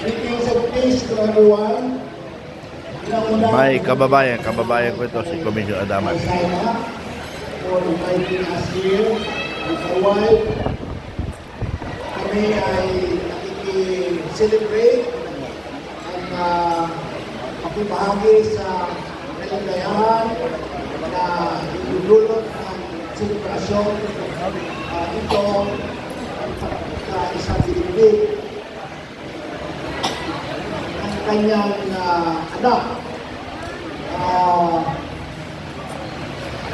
Greetings and peace to everyone. May kababayan ko ito si Commissioner Adaman. For inviting us here with my wife. Kami ay nakikicelebrate at makibahagi sa kaligayahan na idudulot ng selebrasyon ito sa isang Pilipino ang kanyang anak.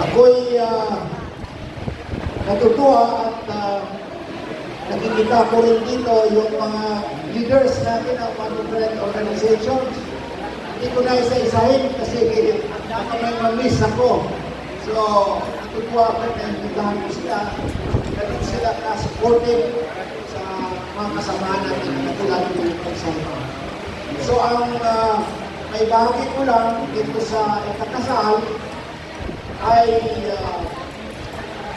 Ako'y natutuwa at nakikita ko rin dito yung mga leaders natin ng mga different organizations. Hindi ko na isa-isahin kasi baka may mamiss ako. So, natutuwa ako na invitahan ko sila. Ganun sila na-supportive sa mga kasamahan natin na tulad ng pagsama. So, ang may bahagi ko lang dito sa ikakasal ay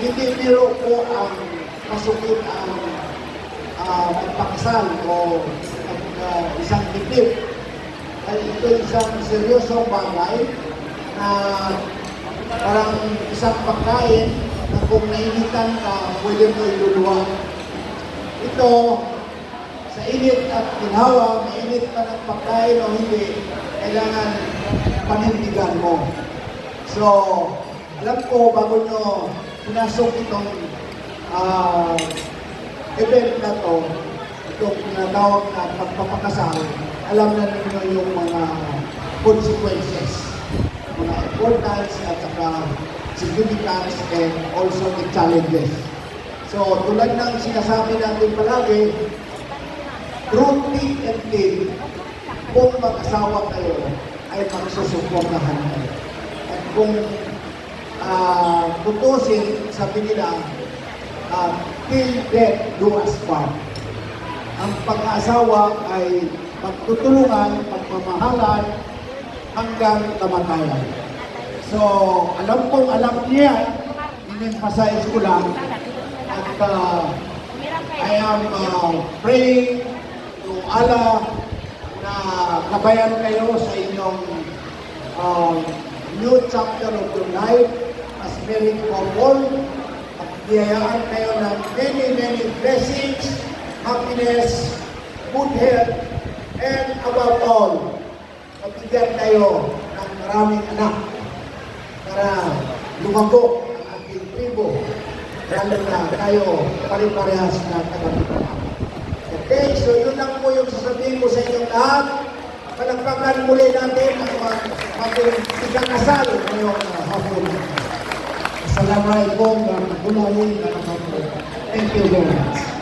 hindi biro ko ang masukin ang magpakasal o isang titip. Ay ito isang seryosong bagay na parang isang pagkain na kung nainitan ka, pwede mo iluluwa. Ito, sa init at ginhawa, mainit ka ng pagkain o hindi, kailangan panindigan mo. So, alam ko, bago nyo pinasok itong event na to, itong tinatawag na pagpapakasal, alam na ninyo yung mga consequences, mga importance at saka significance and also the challenges. So, tulad ng sinasabi natin palagi, through thick and thin, kung mag-asawa kayo, ay magsusuportahan kayo. At kung tutusin, sabi nila, till death do us part. Ang pag-aasawa ay pagtutulungan, pagmamahalan, hanggang kamatayan. So, alam niya, in-emphasize ko lang, at I am praying to Allah na kabayan kayo sa inyong new chapter of your life as married couple at biyayaan kayo ng many blessings, happiness, good health, and above all, mabigyan kayo ng maraming anak para lumago ang ating tribo, lalo na kayo pare-parehas na taga-pagpapalala. Okay, so yun lang po yung sasabihin ko sa inyong lahat. Palagpakan muli natin ang ating ikakasal ngayong hapon. Assalamualaikum warahmatullahi wabarakatuh. Thank you very much.